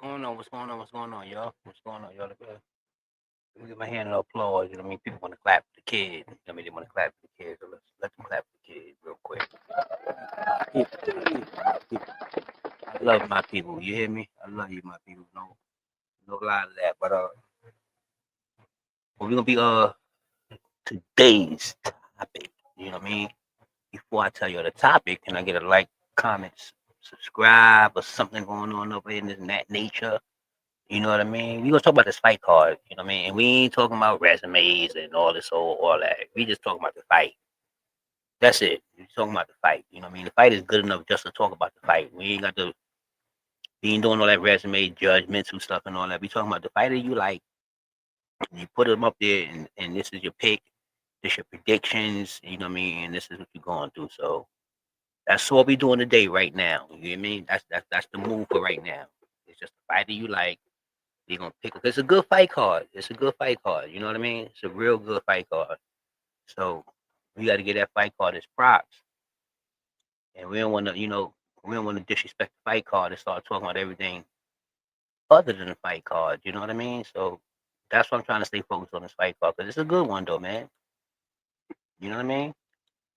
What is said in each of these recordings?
going on? What's going on? What's going on, y'all? What's going on, y'all? Let me get my hand in applause. You know what I mean? People want to clap for the kid. You know what I mean? They want to clap for the kid. So let's let them clap for the kid real quick. I love my people. You hear me? I love you, my people. No lie to that. But we're gonna be today's topic. You know what I mean? Before I tell you the topic, can I get a like, comment, subscribe, or something going on over in this that nature? You know what I mean? We gonna talk about this fight card. You know what I mean? And we ain't talking about resumes and all that. We just talking about the fight. That's it. We talking about the fight. You know what I mean? The fight is good enough just to talk about the fight. We ain't got to. We ain't doing all that resume judgmental stuff and all that. We talking about the fighter you like. You put them up there, and this is your pick. This your predictions. You know what I mean? And this is what you're going through. So that's what we doing today, right now. You know what I mean? That's the move for right now. It's just the fighter you like. You're gonna pick it. It's a good fight card. It's a good fight card. You know what I mean? It's a real good fight card. So we got to get that fight card as props. And we don't want to, we don't want to disrespect the fight card and start talking about everything other than the fight card. You know what I mean? So that's why I'm trying to stay focused on this fight card because it's a good one, though, man. You know what I mean?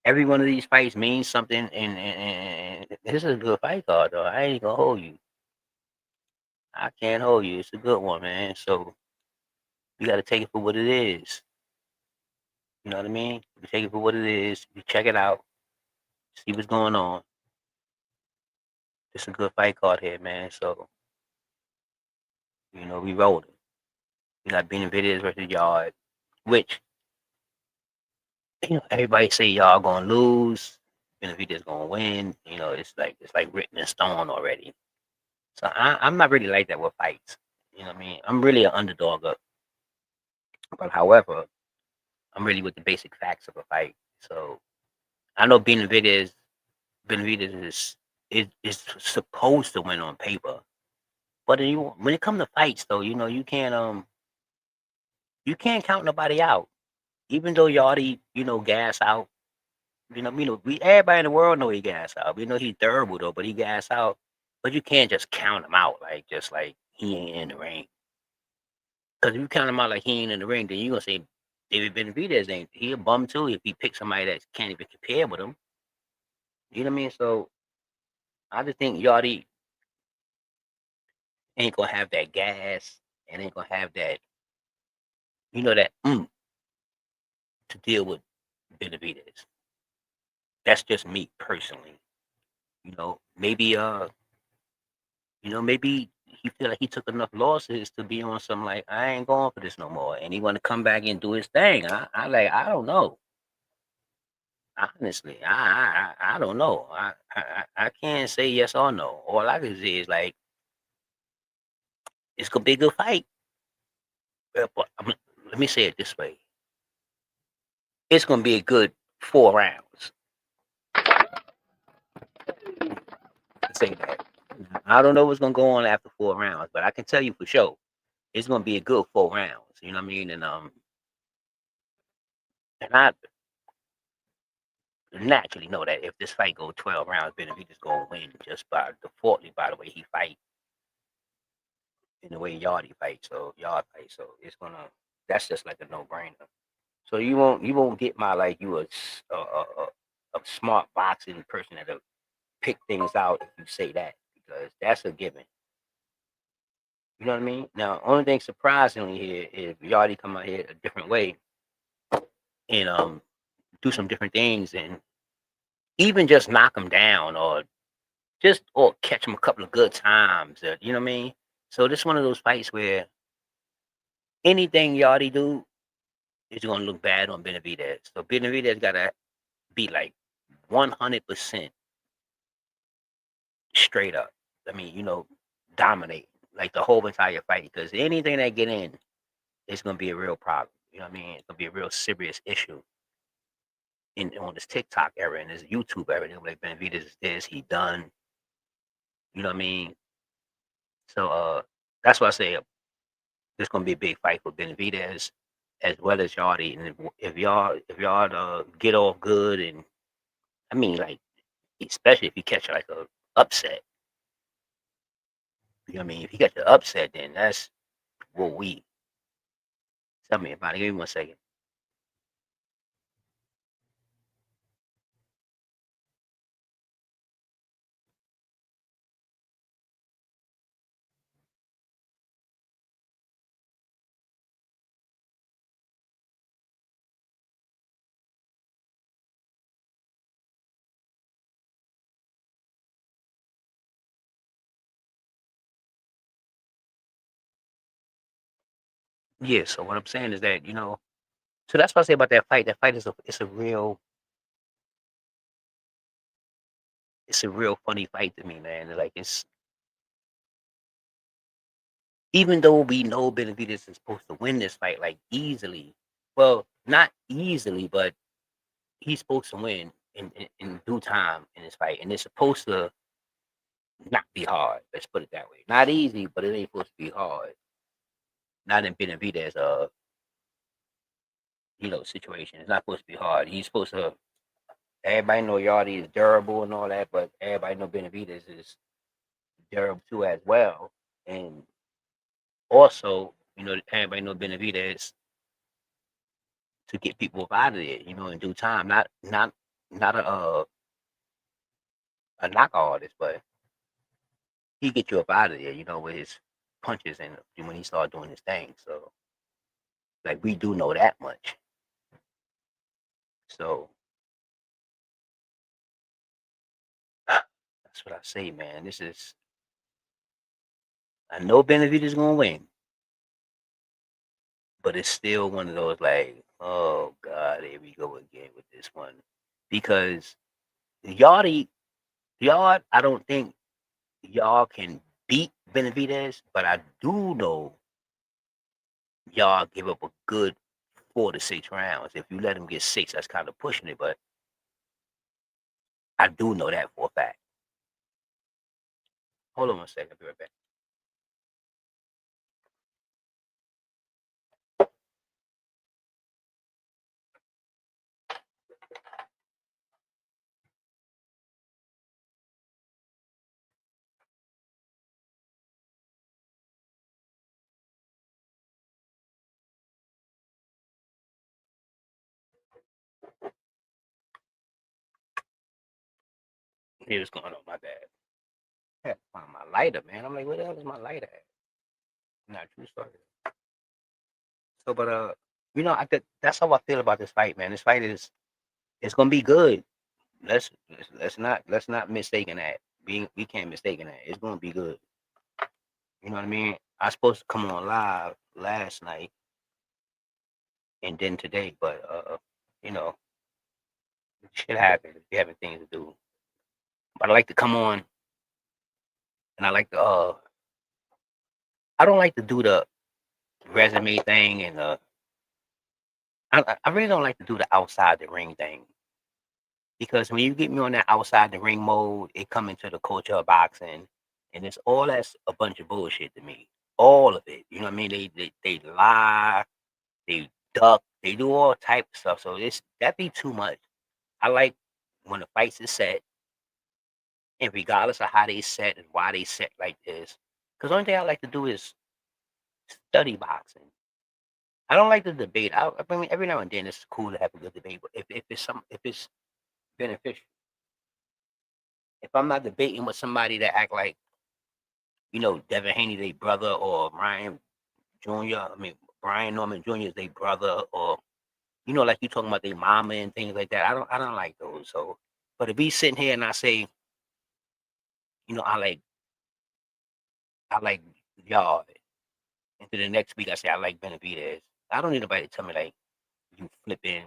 Every one of these fights means something, and this is a good fight card, though. I ain't gonna hold you. I can't hold you. It's a good one, man. So you got to take it for what it is. You know what I mean? You take it for what it is. You check it out. See what's going on. It's a good fight card here, man. So, we rolling. We got Benavidez versus Yard, which, everybody say y'all gonna lose. Benavidez gonna win. It's like written in stone already. So I'm not really like that with fights. You know what I mean? I'm really an underdog up. But however, I'm really with the basic facts of a fight. So I know Benavidez is supposed to win on paper. But when it comes to fights, though, you can't count nobody out. Even though Yardy, gas out. We everybody in the world know he gas out. We know he's durable though, but he gas out. But you can't just count him out like he ain't in the ring. Because if you count him out like he ain't in the ring, then you gonna say David Benavidez ain't he a bum too if he picks somebody that can't even compare with him. You know what I mean? So I just think Yardy ain't gonna have that gas and ain't gonna have that that to deal with Benavidez. That's just me personally. Maybe he feel like he took enough losses to be on some like I ain't going for this no more, and he want to come back and do his thing. I don't know. Honestly, I don't know. I can't say yes or no. All I can say is like it's gonna be a good fight. But let me say it this way: it's gonna be a good 4 rounds. Say that. I don't know what's gonna go on after 4 rounds, but I can tell you for sure it's gonna be a good 4 rounds. You know what I mean? And I naturally know that if this fight goes 12 rounds, Benavidez gonna win just by defaultly by the way he fight and the way Yard fight. So that's just like a no brainer. So you won't get my like you a smart boxing person that'll pick things out if you say that because that's a given. You know what I mean? Now, only thing surprisingly here is Yardy come out here a different way and do some different things and even just knock him down or catch him a couple of good times. You know what I mean? So this is one of those fights where anything Yardy do is gonna look bad on Benavidez. So Benavidez gotta be like 100% straight up. I mean, dominate like the whole entire fight because anything that get in is gonna be a real problem. You know what I mean? It's gonna be a real serious issue in on this TikTok era and this YouTube era. They're like Benavidez is this, he done. You know what I mean? So that's why I say this gonna be a big fight for Benavidez as well as Yardy. And if y'all get off good and I mean like especially if you catch like a upset, You know what I mean? If he got the upset, then that's what we. Tell me about it. Give me 1 second. Yeah. So what I'm saying is that so that's what I say about that fight. That fight is it's a real funny fight to me, man. Like it's even though we know Benavidez is supposed to win this fight like easily. Well, not easily, but he's supposed to win in due time in this fight, and it's supposed to not be hard. Let's put it that way. Not easy, but it ain't supposed to be hard. Not in Benavidez situation. It's not supposed to be hard. He's supposed to. Everybody know Yardy is durable and all that, but everybody know Benavidez is durable too as well. And also, everybody know Benavidez to get people up out of there, in due time. Not a knock artist, but he get you up out of there, with his punches and when he started doing his thing. So like we do know that much. So that's what I say, man. I know Benavidez is gonna win, but it's still one of those like, oh God, here we go again with this one. Because Yardy, I don't think y'all can beat Benavidez, but I do know y'all give up a good 4 to 6 rounds. If you let him get 6, that's kind of pushing it, but I do know that for a fact. Hold on 1 second, I'll be right back. Hey, what's going on? My bad. I had to find my lighter, man. I'm like, where the hell is my lighter at? Not true story. So, but I think that's how I feel about this fight, man. This fight is it's gonna be good. Let's not mistaken that. We can't mistaken that. It's gonna be good. You know what I mean? I was supposed to come on live last night and then today, but you know, shit happens. We having things to do. But I like to come on and I like to I don't like to do the resume thing and I really don't like to do the outside the ring thing because when you get me on that outside the ring mode, it come into the culture of boxing, and it's all that's a bunch of bullshit to me. All of it, you know what I mean? They lie, they duck, they do all type of stuff. So that be too much. I like when the fights is set, and regardless of how they set and why they set like this, because the only thing I like to do is study boxing. I don't like the debate. I mean, every now and then it's cool to have a good debate, but if it's beneficial, if I'm not debating with somebody that act like Devin Haney, they brother, or Brian Jr. I mean Brian Norman Jr. is their brother, or like you talking about their mama and things like that. I don't like those. So, but to be sitting here and I say, I like y'all, and to the next week I say I like Benavidez. I don't need nobody to tell me like you flipping.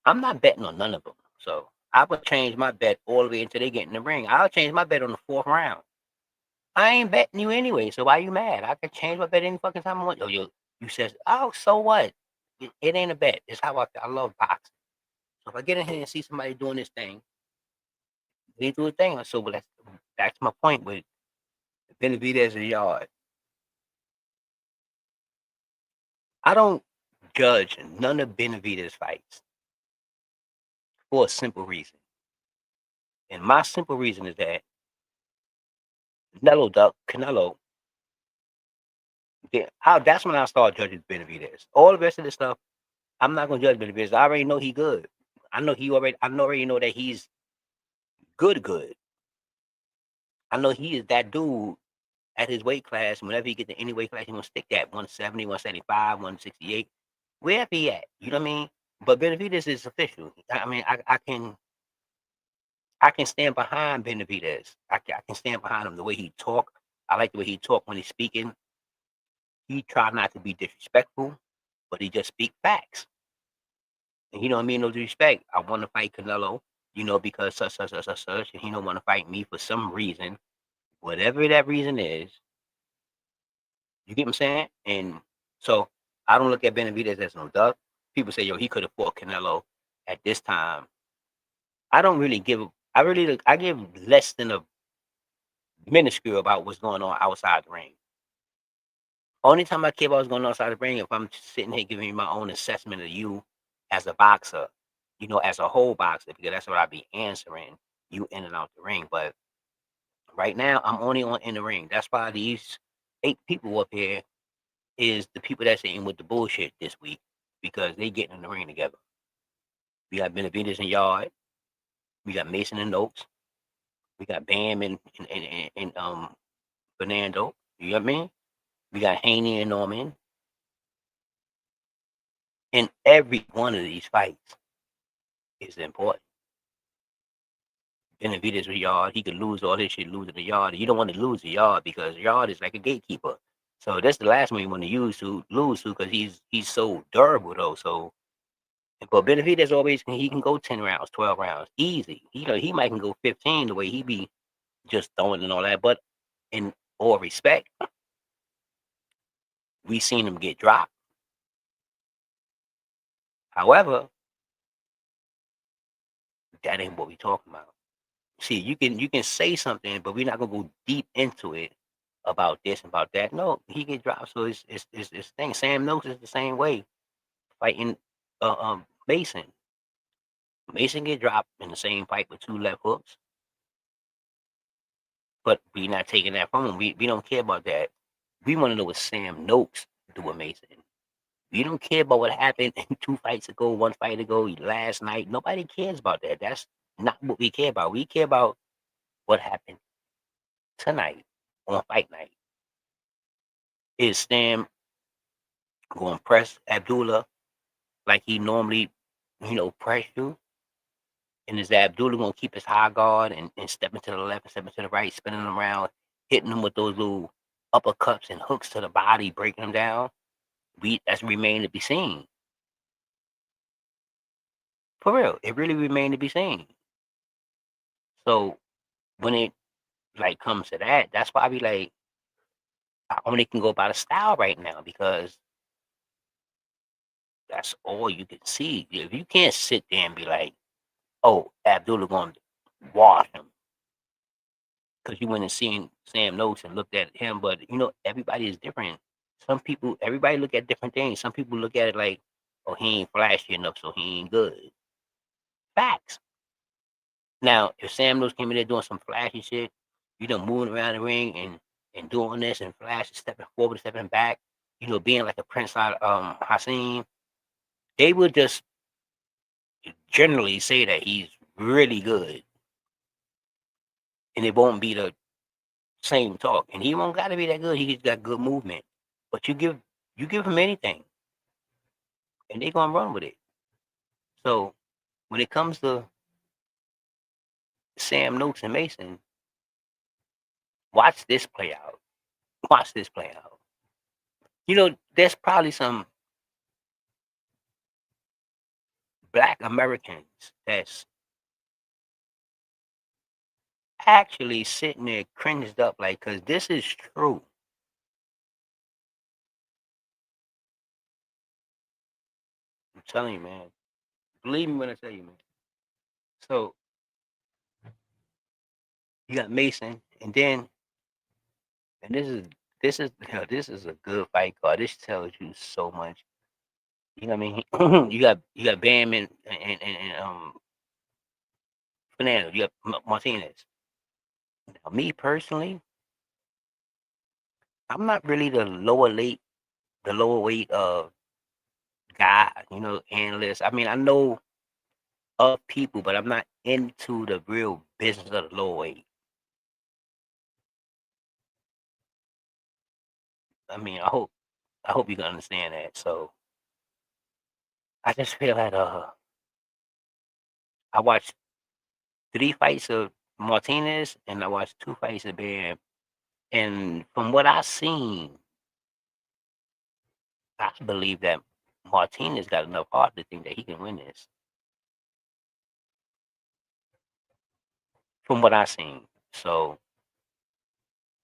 I'm not betting on none of them. So I would change my bet all the way until they get in the ring. I'll change my bet on the 4th round. I ain't betting you anyway, so why you mad? I can change my bet any fucking time I want. Oh, you says, oh, so what? It ain't a bet. It's how I love boxing. So if I get in here and see somebody doing this thing, they do a thing. So but that's my point with Benavidez and Yard. I don't judge none of Benavidez fights for a simple reason. And my simple reason is that Canelo Okay, that's when I start judging Benavidez. All the rest of this stuff, I'm not gonna judge Benavidez. I already know he good. I already know that he's good, good. I know he is that dude at his weight class. Whenever he get to any weight class, he gonna stick that 170, 175, 168, wherever he at. You know what I mean? But Benavidez is official. I mean, I can stand behind Benavidez. I can stand behind him. The way he talk, I like the way he talk when he's speaking. He try not to be disrespectful, but he just speak facts. And he don't mean no disrespect. I want to fight Canelo, because such, such, such, such, such, and he don't want to fight me for some reason, whatever that reason is. You get what I'm saying? And so I don't look at Benavidez as no duck. People say, yo, he could have fought Canelo at this time. I don't really give. I give less than a minuscule about what's going on outside the ring. Only time I care about what's going on outside the ring if I'm sitting here giving you my own assessment of you as a boxer, as a whole boxer, because that's what I be answering you in and out the ring. But right now, I'm only on in the ring. That's why these 8 people up here is the people that's in with the bullshit this week because they getting in the ring together. We got Benavidez and Yard. We got Mason and Noakes. We got Bam and Fernando. You know what I mean? We got Haney and Norman. And every one of these fights is important. Benavidez with Yard, he could lose all this shit, losing the Yard. You don't want to lose the Yard because Yard is like a gatekeeper. So that's the last one you want to lose to because he's so durable though. So, but Benavidez always he can go 10 rounds, 12 rounds, easy. He might can go 15 the way he be just throwing and all that. But in all respect, we seen him get dropped. However, that ain't what we talking about. See, you can say something, but we're not gonna go deep into it about this and about that. No, he get dropped, so it's thing. Sam Noakes is the same way fighting Mason. Mason get dropped in the same fight with 2 left hooks, but we not taking that from him. We don't care about that. We want to know what Sam Noakes do with Mason. We don't care about what happened 2 fights ago, 1 fight ago, last night. Nobody cares about that. That's not what we care about. We care about what happened tonight on fight night. Is Sam going to press Abdullah like he normally, press you? And is Abdullah going to keep his high guard and step into the left and step into the right, spinning him around, hitting him with those little uppercuts and hooks to the body, breaking him down? That's remain to be seen. For real, it really remained to be seen. So when it comes to that, that's why I be like, I only can go by the style right now because that's all you can see. If you can't sit there and be like, oh, Abdullah going to wash him because you went and seen Sam Noakes and looked at him, but everybody is different. Everybody look at different things. Some people look at it like, oh, he ain't flashy enough, so he ain't good. Facts. Now, if Sam Noakes came in there doing some flashy shit, moving around the ring and doing this and flashing, stepping forward, stepping back, being like a Prince Hassim, they would just generally say that he's really good. And it won't be the same talk. And he won't got to be that good. He just got good movement. But you give him anything, and they're gonna run with it. So when it comes to Sam Noakes and Mason, watch this play out. Watch this play out. There's probably some Black Americans that's actually sitting there cringed up, like, because this is true. I'm telling you, man. Believe me when I tell you, man. So you got Mason, and this is a good fight card. This tells you so much. You know what I mean? you got Bam and Fernando. You got Martinez. Now, me personally, I'm not really the lower the lower weight guy, analyst. I mean, I know of people, but I'm not into the real business of the lower weight. I mean, I hope you can understand that. So I just feel that I watched 3 fights of Martinez and I watched 2 fights of Bam. And from what I've seen, I believe that Martinez got enough heart to think that he can win this. From what I've seen. So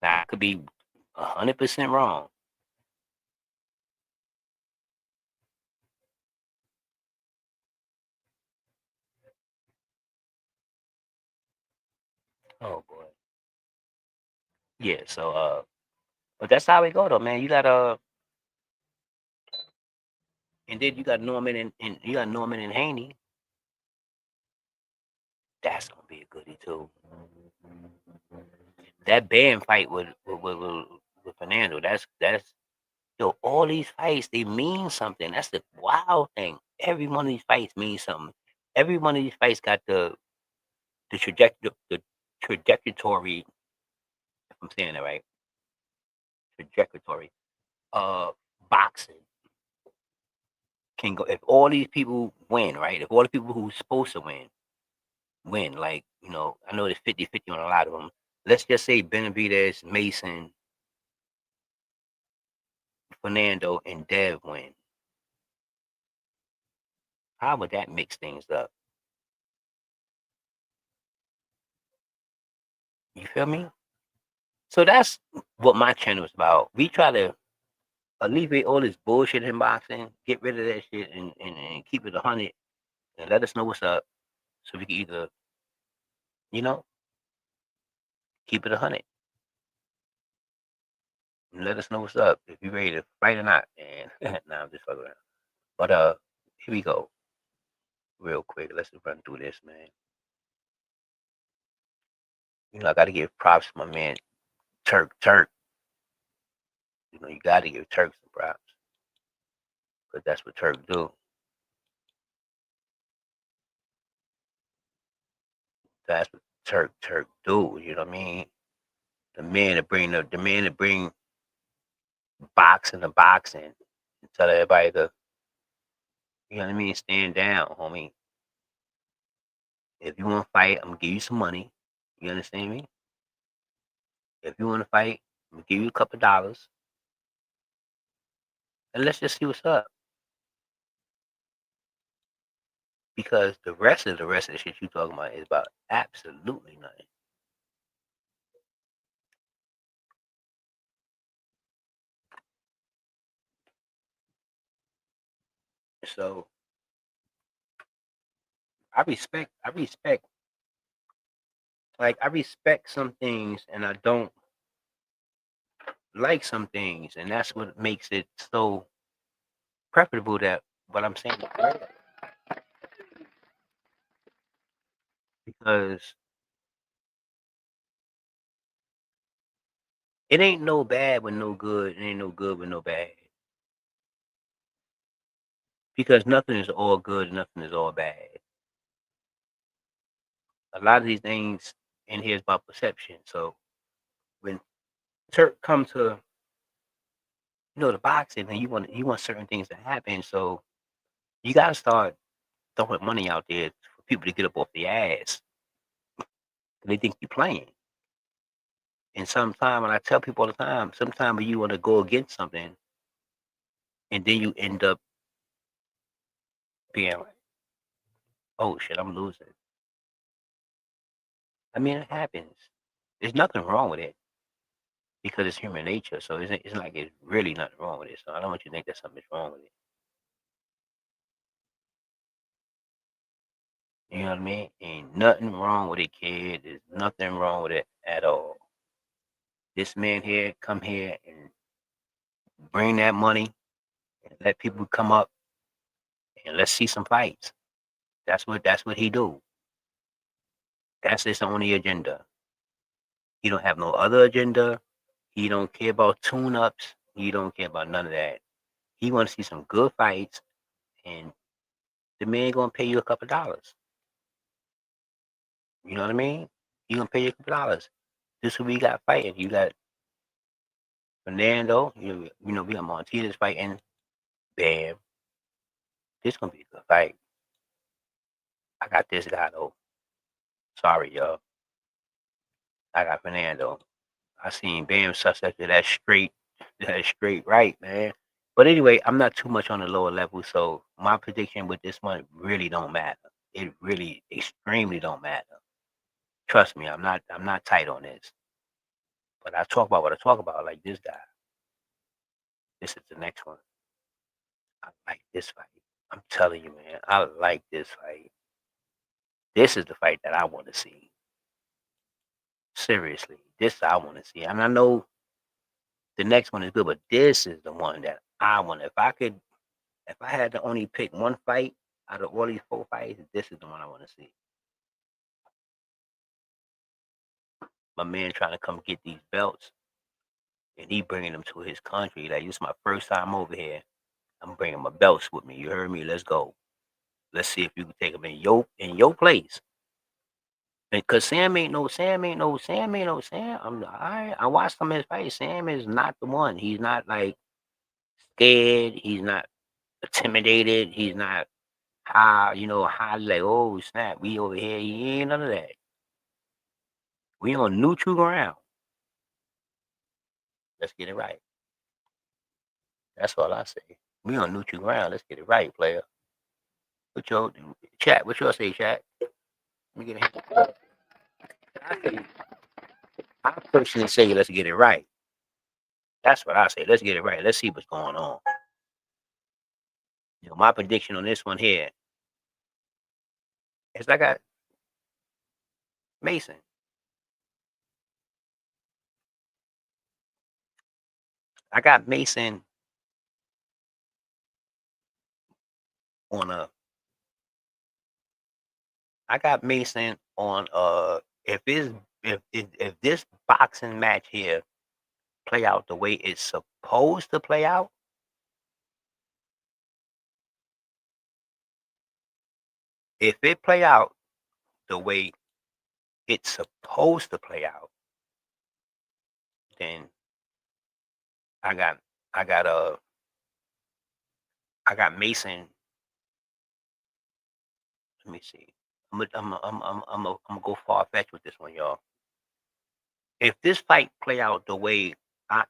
now I could be 100% wrong. Oh boy. Yeah, so but that's how it go though, man. You got and then you got Norman and you got Norman and Haney. That's gonna be a goodie too. That band fight with Fernando. That's yo. All these fights they mean something. That's the wild thing. Every one of these fights means something. Every one of these fights got the trajectory. If I'm saying it right, trajectory. Uh, Boxing can go if all these people win, right? If all the people who's supposed to win, like I know it's 50-50 on a lot of them. Let's just say Benavidez, Mason, Fernando, and Dev win. How would that mix things up? You feel me? So that's what my channel is about. We try to alleviate all this bullshit in boxing, get rid of that shit, and keep it 100, and let us know what's up, so we can either, you know, keep it 100, and let us know what's up if you're ready to fight or not. And nah, I'm just fucking around. But here we go, real quick. Let's just run through this, man. I got to give props to my man Turk. You got to give Turk some props, because that's what Turk do. That's what Turk do. You know what I mean? The man to bring boxing to boxing, and tell everybody to, you know what I mean, stand down, homie. If you want to fight, I'm gonna give you some money. You understand me? If you want to fight, I'm gonna give you a couple dollars, and let's just see what's up. Because the rest of the shit you talking about is about absolutely nothing. So I respect some things, and I don't like some things, and that's what makes it so preferable that what I'm saying, because it ain't no bad with no good. It ain't no good with no bad. Because nothing is all good and nothing is all bad. A lot of these things in here is about perception. So when Turk come to the boxing, and you want certain things to happen, so you gotta start throwing money out there for people to get up off the ass. They think you're playing. And sometimes, when I tell people all the time, sometimes when you want to go against something, and then you end up being like, "Oh shit, I'm losing." I mean, it happens. There's nothing wrong with it, because it's human nature. So it's like it's really nothing wrong with it. So I don't want you to think that something's wrong with it. You know what I mean? Ain't nothing wrong with it, kid. There's nothing wrong with it at all. This man here come here and bring that money and let people come up, and let's see some fights. That's what he do. That's his only agenda. He don't have no other agenda. He don't care about tune ups. He don't care about none of that. He want to see some good fights, and the man gonna pay you a couple dollars. You know what I mean? He gonna pay you a couple dollars. This is who we got fighting. You got Fernando. You know we got Martinez fighting. Bam. This gonna be a good fight. I got this guy though. Sorry, y'all. I got Fernando. I seen Bam success to that straight right, man. But anyway, I'm not too much on the lower level, so my prediction with this one really don't matter. It really extremely don't matter. Trust me, I'm not tight on this. But I talk about what I talk about, like this guy. This is the next one. I like this fight. I'm telling you, man, I like this fight. This is the fight that I want to see. Seriously, this I want to see. I mean, I know the next one is good, but this is the one that I want. If I had to only pick one fight out of all these 4 fights, this is the one I want to see. My man trying to come get these belts, and he bringing them to his country. Like, this is my first time over here. I'm bringing my belts with me. You heard me? Let's go. Let's see if you can take them in your place. Because Sam. I watched some of his fights. Sam is not the one. He's not like scared. He's not intimidated. He's not high like, oh snap, we over here. He ain't none of that. We on neutral ground. Let's get it right. That's all I say. We on neutral ground. Let's get it right, player. What your chat? What y'all say, chat? Let me get it. I personally say let's get it right. That's what I say. Let's get it right. Let's see what's going on. My prediction on this one here is I got Mason. I got Mason on a. I got Mason on if this boxing match here play out the way it's supposed to play out, if it play out the way it's supposed to play out, then I got I got I got Mason. Let me see. I'm gonna go far fetched with this one, y'all. If this fight play out the way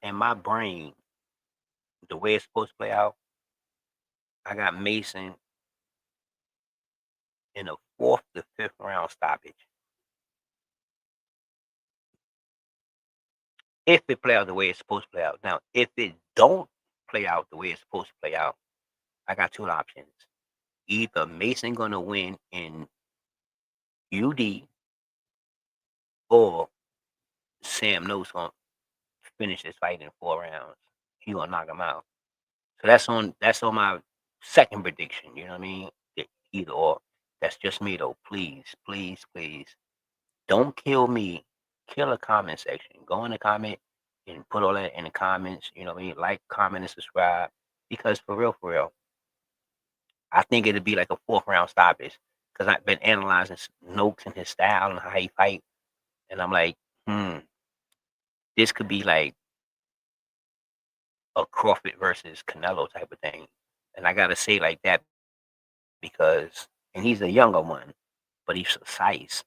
in my brain, the way it's supposed to play out, I got Mason in a 4th to 5th round stoppage. If it play out the way it's supposed to play out. Now, if it don't play out the way it's supposed to play out, I got 2 options. Either Mason gonna win in UD, or Sam No's gonna finish this fight in 4 rounds. He gonna knock him out. So that's on my second prediction. You know what I mean? Either or. That's just me though. Please, please, please, don't kill me. Kill the comment section. Go in the comment and put all that in the comments. You know what I mean? Like, comment, and subscribe. Because for real, I think it'd be like a 4th round stoppage. Because I've been analyzing Noakes and his style and how he fight, and I'm like, this could be like a Crawford versus Canelo type of thing. And I gotta say like that because, and he's a younger one, but he's precise.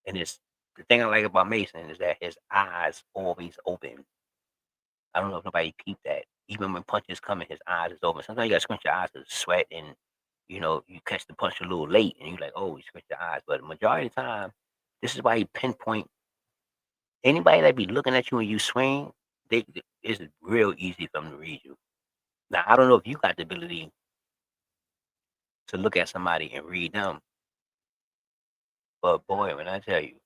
And it's the thing I like about Mason is that his eyes always open. I don't know if nobody peeped that. Even when punches coming, his eyes is open. Sometimes you gotta squint your eyes to sweat, and you catch the punch a little late, and you're like, oh, you squint your eyes. But the majority of the time, this is why he pinpoint anybody that be looking at you when you swing. It's real easy for them to read you. Now I don't know if you got the ability to look at somebody and read them, but boy, when I tell you,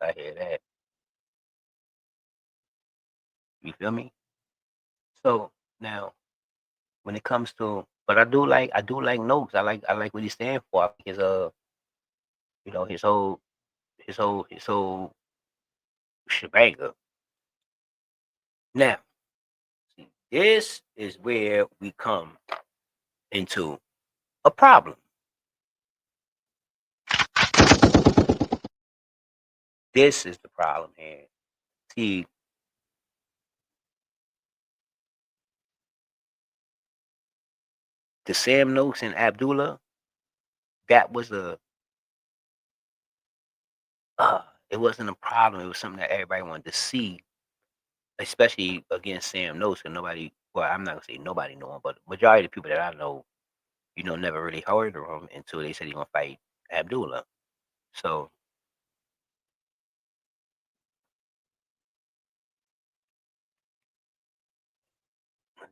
I hear that. You feel me? So now, when it comes to, but I do like Noakes. I like what he stand for. I think his whole shebang. Now, This is where we come into a problem. This is the problem here. See, the Sam Noakes and Abdullah, that was it wasn't a problem. It was something that everybody wanted to see, especially against Sam Noakes. And nobody, well, I'm not gonna say nobody knew him, but majority of the people that I know, never really heard of him until they said he gonna fight Abdullah. So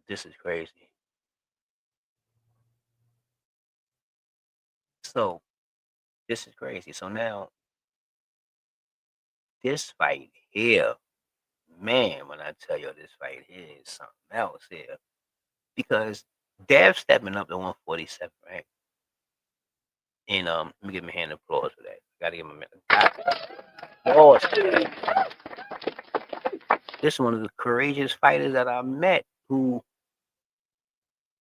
this is crazy. So this is crazy. So now this fight here, man, when I tell you this fight here is something else here. Because Dev stepping up to 147, right? And let me give him a hand of applause for that. Gotta give him a minute. Applause. This is one of the courageous fighters that I met who,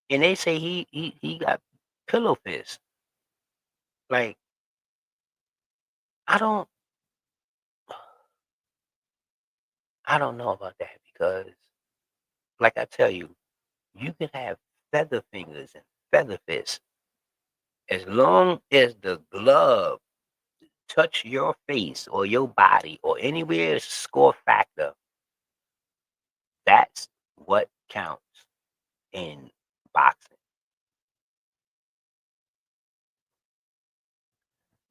and they say he got pillow fist. Like, I don't I don't know about that because, like I tell you, you can have feather fingers and feather fists as long as the glove touch your face or your body or anywhere score factor. That's what counts in boxing.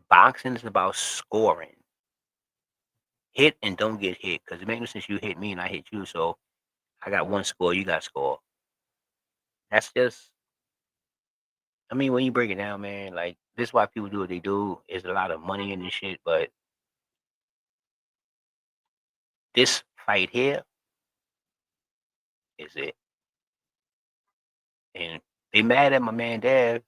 Boxing is about scoring. Hit and don't get hit because it makes no sense you hit me and I hit you. So I got one score, you got score. That's just, I mean, when you break it down, man, like this is why people do what they do. There's a lot of money in this shit, but this fight here is it. And they mad at my man Dev.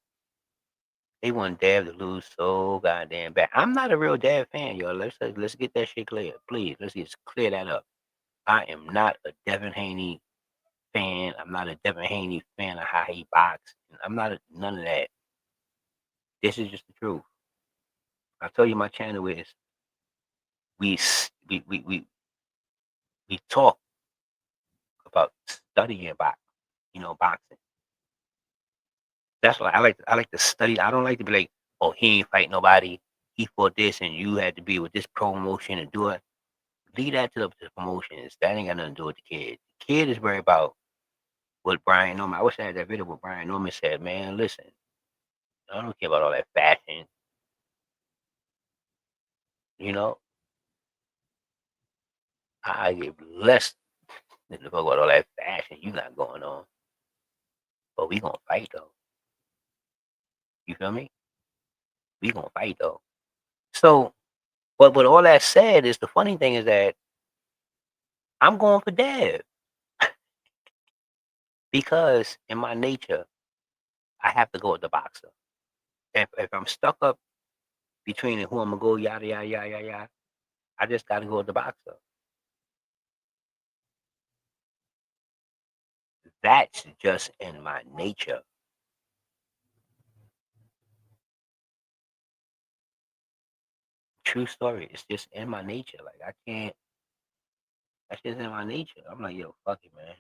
They want Dev to lose so goddamn bad. I'm not a real Dev fan, yo. Let's get that shit clear, please. Let's just clear that up. I am not a Devin Haney fan. I'm not a Devin Haney fan of how he boxes. I'm not none of that. This is just the truth. I told you my channel is we we talk about studying boxing. That's why I like to study. I don't like to be like, oh, he ain't fight nobody. He fought this, and you had to be with this promotion and do it. Leave that to the promotions. That ain't got nothing to do with the kid. The kid is worried about what Brian Norman. I wish I had that video where Brian Norman said, "Man, listen, I don't care about all that fashion. You know, I give less than to talk about all that fashion you got going on. But we gonna fight though. You feel me? We gonna fight though. So, but with all that said, is the funny thing is that I'm going for Dev because in my nature, I have to go with the boxer. If I'm stuck up between who I'm gonna go, yada yada yada yada, yada, I just gotta go with the boxer. That's just in my nature. True story. It's just in my nature. Like I can't. That's just in my nature. I'm like, yo, fuck it, man.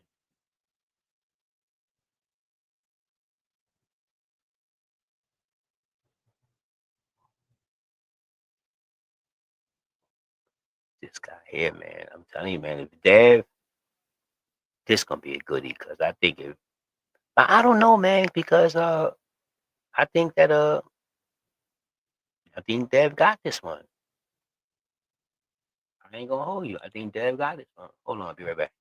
This guy here, man. I'm telling you, man. If Dev, this gonna be a goodie because I think if I don't know, man, because I think that I think Dev got this one. I ain't gonna hold you. I think Dev got this one. Hold on, I'll be right back.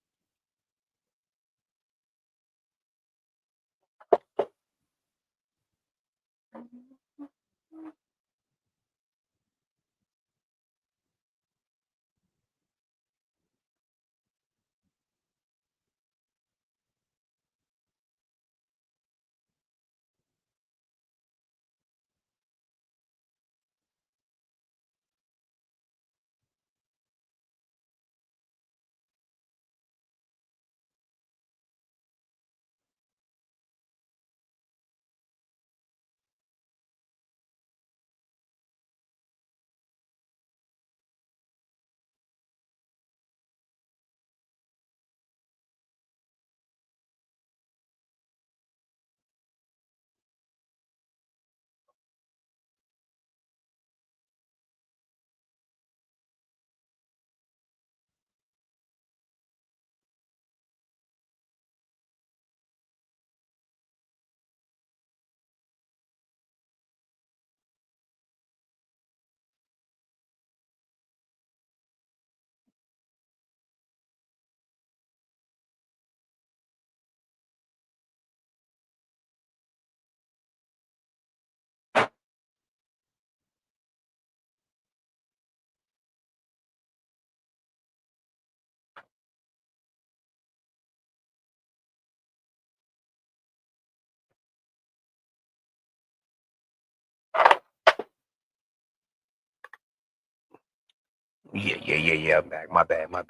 Yeah. I'm back. My bad. My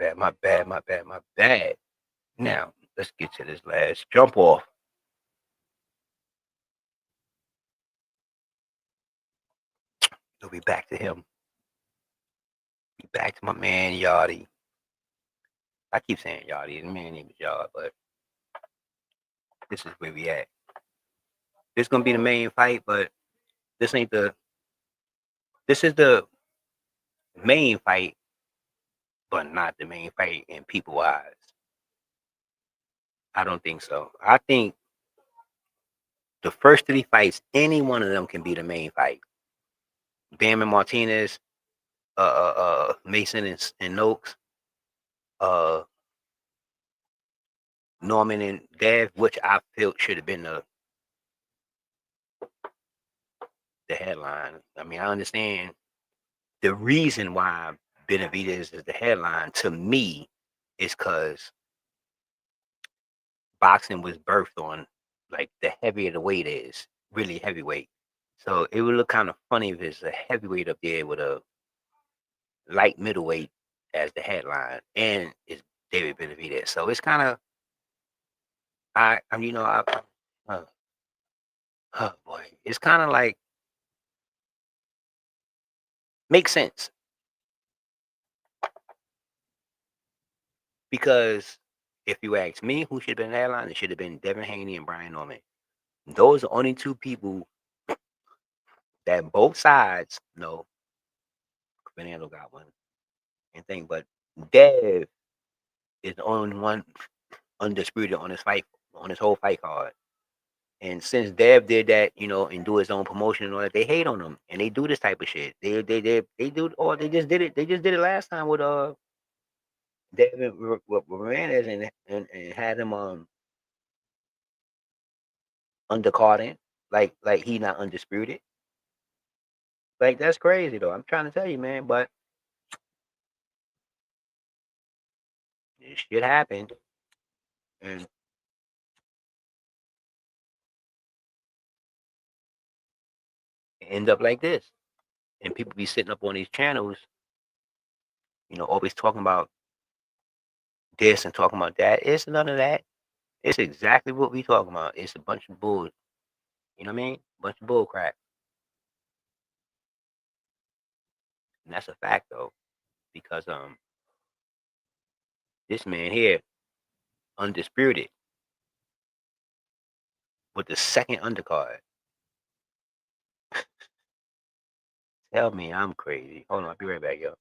bad. Now let's get to this last jump off. We'll be back to him. Be back to my man Yachty. I keep saying Yachty. His man name is Yard, but this is where we at. This gonna be the main fight, but this ain't the. This is the main fight, but not the main fight in people's eyes. I don't think so. I think the first three fights, any one of them can be the main fight. Bam and Martinez, Mason and Noakes, uh, Norman and Dev, which I felt should have been the headline. I mean, I understand the reason why Benavidez is the headline to me is because boxing was birthed on like the heavier the weight is, really heavyweight. So it would look kind of funny if it's a heavyweight up there with a light middleweight as the headline, and it's David Benavidez. So it's kind of I you know uh, oh boy, it's kind of like makes sense because if you ask me who should have been the headline, it should have been Devin Haney and Brian Norman. Those are only two people that both sides know. Fernando got one and thing, but Dev is the only one undisputed on his whole fight card. And since Dev did that, and do his own promotion and all that, they hate on him and they do this type of shit. They do, or they just did it. They just did it last time with David Ramirez and had him undercarding, like he not undisputed. Like that's crazy though. I'm trying to tell you, man, but this shit happened and end up like this. And people be sitting up on these channels, always talking about this and talking about that. It's none of that. It's exactly what we talking about. It's a bunch of bull. You know what I mean? Bunch of bull crap. And that's a fact though, because this man here, undisputed, with the second undercard. Tell me I'm crazy. Hold on, I'll be right back, yo.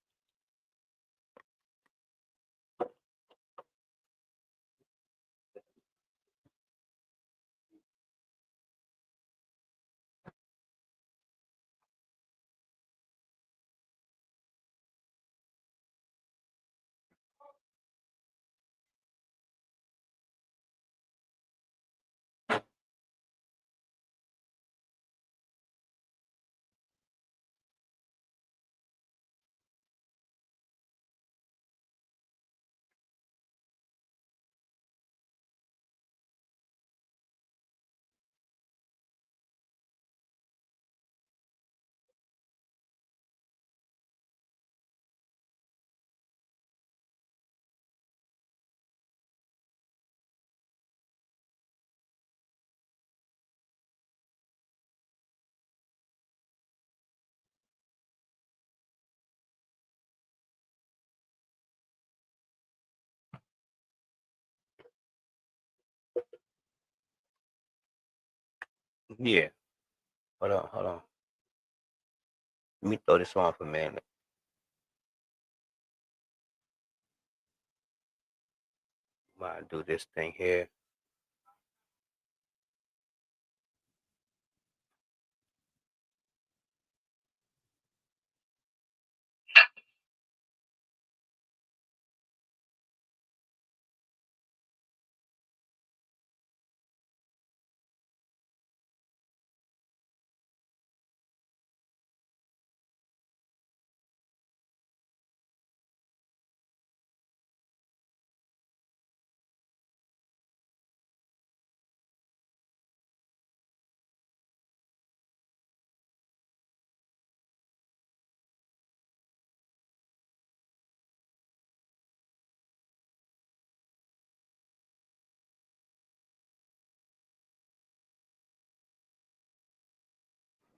Yeah. Hold on. Let me throw this on for a minute. I'll do this thing here.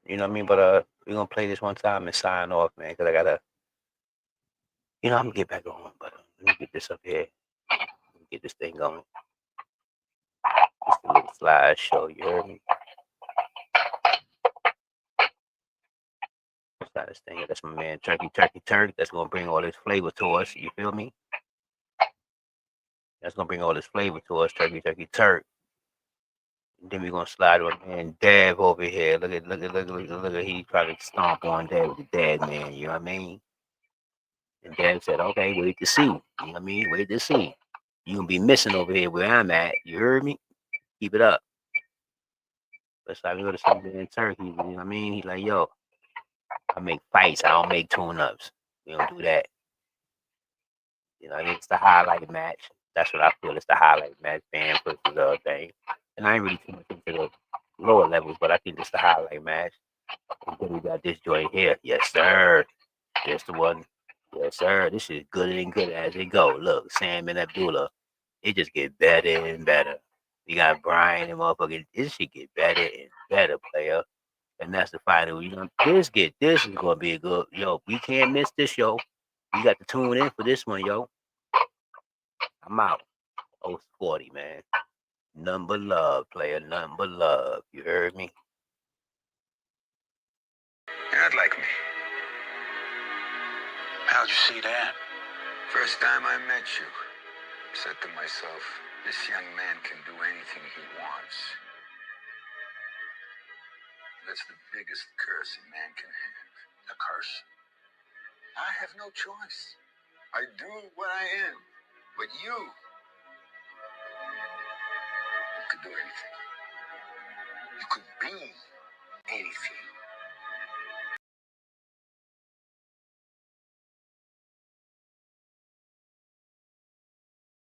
You know what I mean? But we're gonna play this one time and sign off, man, because I gotta, I'm gonna get back on. But let me get this up here. Let me get this thing going. Just a little slideshow. You heard me? Slide this thing. That's my man, Turkey Turk. That's gonna bring all this flavor to us. You feel me? That's gonna bring all this flavor to us, Turkey Turk. And then we're gonna slide on man Dab over here. Look at he trying to stomp on Dab with the Dad man, you know what I mean? And Dad said, okay, wait to see. You know what I mean? Wait to see. You gonna be missing over here where I'm at. You heard me? Keep it up. Let's like we go to some man Turkey, you know what I mean? He's like, yo, I make fights, I don't make tune-ups. We don't do that. You know, it's the highlight match. That's what I feel. It's the highlight match, band versus the other thing. And I ain't really too much into the lower levels, but I think it's the highlight match. And then we got this joint here. Yes, sir. That's the one. Yes, sir. This is good and good as it go. Look, Sam and Abdullah. It just get better and better. You got Brian and motherfucking. This shit get better and better, player. And that's the final. This is gonna be a good yo. We can't miss this, yo. You got to tune in for this one, yo. I'm out. Oh, 40, man. None but love, player. None but love. You heard me? You're not like me. How'd you see that? First time I met you, I said to myself, this young man can do anything he wants. That's the biggest curse a man can have. A curse. I have no choice. I do what I am. But you could do anything. You could be anything.